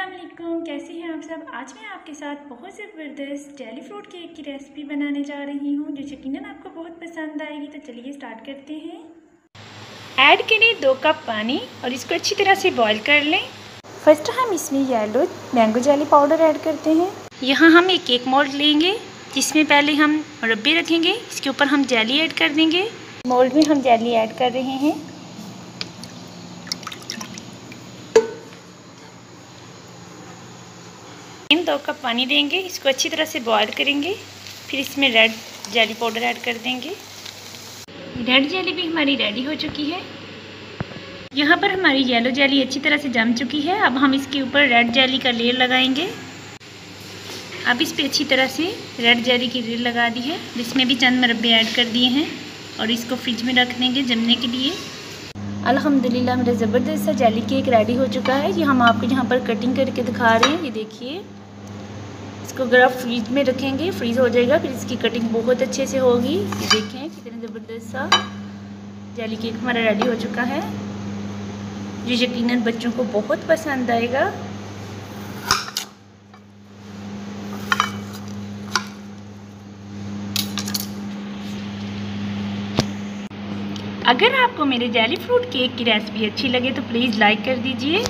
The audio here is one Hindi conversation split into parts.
अस्सलाम वालेकुम, कैसे हैं आप सब। आज मैं आपके साथ बहुत ज़बरदस्त जेली फ्रूट केक की रेसिपी बनाने जा रही हूं जो यकीनन आपको बहुत पसंद आएगी। तो चलिए स्टार्ट करते हैं। ऐड करें 2 कप पानी और इसको अच्छी तरह से बॉईल कर लें। फर्स्ट हम इसमें yellow mango jelly powder add करते हैं। यहाँ हम एक केक मोल्ड लेंगे जिसमें पहले हम मुरब्बे रखेंगे, इसके ऊपर हम जेली ऐड कर देंगे। मोल्ड में हम जेली ऐड कर रहे हैं। इन 2 कप पानी देंगे, इसको अच्छी तरह से बॉईल करेंगे। फिर इसमें रेड जेली पाउडर ऐड कर देंगे। रेड जेली भी हमारी रेडी हो चुकी है। यहाँ पर हमारी येलो जेली अच्छी तरह से जम चुकी है। अब हम इसके ऊपर रेड जेली का लेयर लगाएंगे। अब इस पे अच्छी तरह से रेड जेली की लेयर लगा दी है, जिसमें भी चंद मुरब्बे ऐड कर दिए हैं और इसको फ्रिज में रख देंगे जमने के लिए। अल्हम्दुलिल्लाह मेरा ज़बरदस्त सा जेली केक रेडी हो चुका है। ये हम आपको यहाँ पर कटिंग करके दिखा रहे हैं। ये देखिए, इसको अगर आप फ्रीज में रखेंगे फ्रीज़ हो जाएगा, फिर इसकी कटिंग बहुत अच्छे से होगी। ये देखें कितना ज़बरदस्त सा जेली केक हमारा रेडी हो चुका है, जो यकीनन बच्चों को बहुत पसंद आएगा। अगर आपको मेरे जेली फ्रूट केक की रेसिपी अच्छी लगे तो प्लीज़ लाइक कर दीजिए।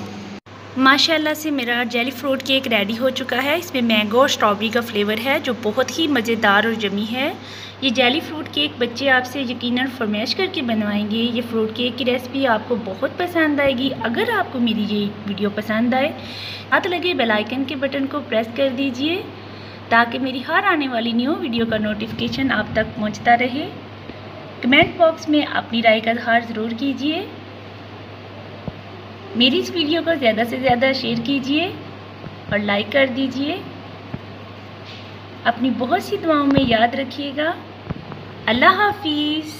माशाल्लाह से मेरा जेली फ्रूट केक रेडी हो चुका है। इसमें मैंगो और स्ट्रॉबेरी का फ्लेवर है जो बहुत ही मज़ेदार और यम्मी है। ये जेली फ्रूट केक बच्चे आपसे यकीनन फरमाइश करके बनवाएंगे। ये फ्रूट केक की रेसिपी आपको बहुत पसंद आएगी। अगर आपको मेरी ये वीडियो पसंद आए, साथ लगे बेल आइकन के बटन को प्रेस कर दीजिए ताकि मेरी हर आने वाली न्यू वीडियो का नोटिफिकेशन आप तक पहुँचता रहे। कमेंट बॉक्स में अपनी राय का इज़हार ज़रूर कीजिए। मेरी इस वीडियो को ज़्यादा से ज़्यादा शेयर कीजिए और लाइक कर दीजिए। अपनी बहुत सी दुआओं में याद रखिएगा। अल्लाह हाफिज़।